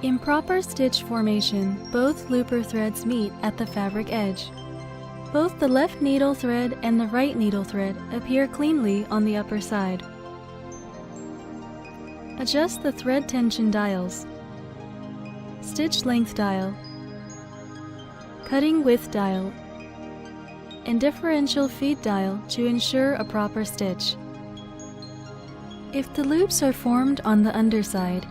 In proper stitch formation, both looper threads meet at the fabric edge. Both the left needle thread and the right needle thread appear cleanly on the upper side. Adjust the thread tension dials, stitch length dial, cutting width dial, and differential feed dial to ensure a proper stitch. If the loops are formed on the underside,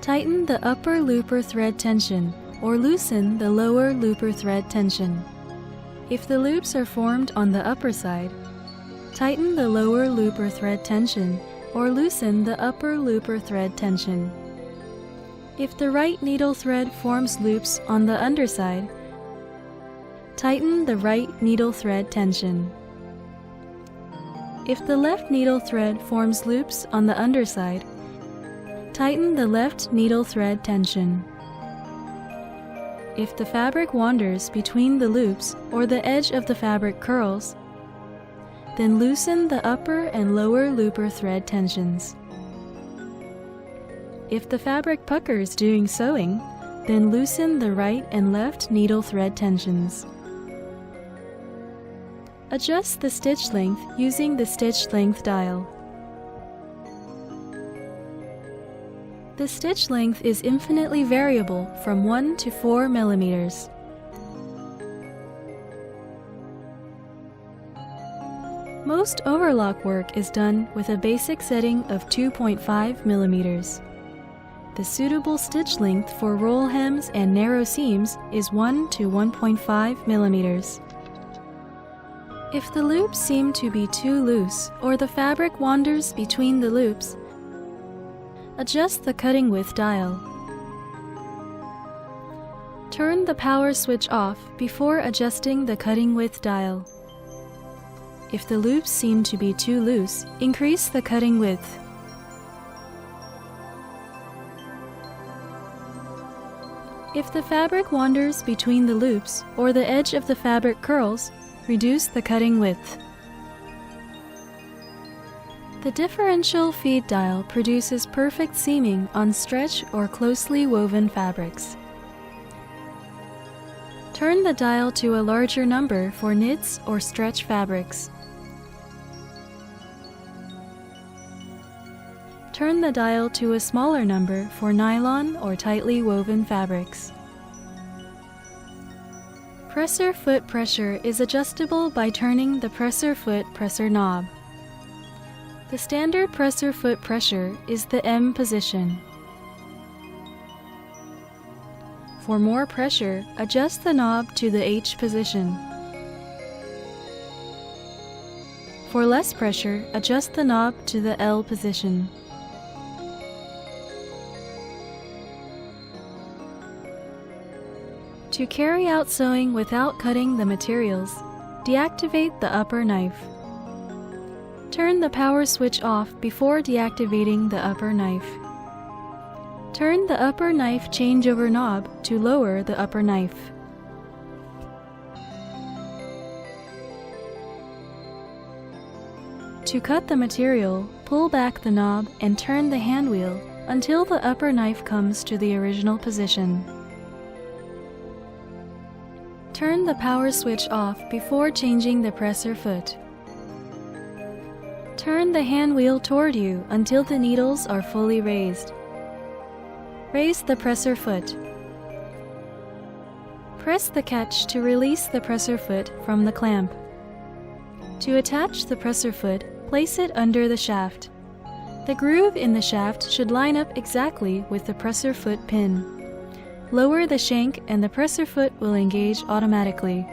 tighten the upper looper thread tension or loosen the lower looper thread tension. If the loops are formed on the upper side, tighten the lower looper thread tension or loosen the upper looper thread tension. If the right needle thread forms loops on the underside, tighten the right needle thread tension. If the left needle thread forms loops on the underside, tighten the left needle thread tension. If the fabric wanders between the loops or the edge of the fabric curls, then loosen the upper and lower looper thread tensions. If the fabric puckers during sewing, then loosen the right and left needle thread tensions. Adjust the stitch length using the stitch length dial. The stitch length is infinitely variable from 1 to 4 millimeters. Most overlock work is done with a basic setting of 2.5 millimeters. The suitable stitch length for roll hems and narrow seams is 1 to 1.5 millimeters. If the loops seem to be too loose or the fabric wanders between the loops, adjust the cutting width dial. Turn the power switch off before adjusting the cutting width dial. If the loops seem to be too loose, increase the cutting width. If the fabric wanders between the loops or the edge of the fabric curls, reduce the cutting width. The differential feed dial produces perfect seaming on stretch or closely woven fabrics. Turn the dial to a larger number for knits or stretch fabrics. Turn the dial to a smaller number for nylon or tightly woven fabrics. Presser foot pressure is adjustable by turning the presser foot presser knob. The standard presser foot pressure is the M position. For more pressure, adjust the knob to the H position. For less pressure, adjust the knob to the L position. To carry out sewing without cutting the materials, deactivate the upper knife. Turn the power switch off before deactivating the upper knife. Turn the upper knife changeover knob to lower the upper knife. To cut the material, pull back the knob and turn the hand wheel until the upper knife comes to the original position. Turn the power switch off before changing the presser foot. Turn the hand wheel toward you until the needles are fully raised. Raise the presser foot. Press the catch to release the presser foot from the clamp. To attach the presser foot, place it under the shaft. The groove in the shaft should line up exactly with the presser foot pin. Lower the shank and the presser foot will engage automatically.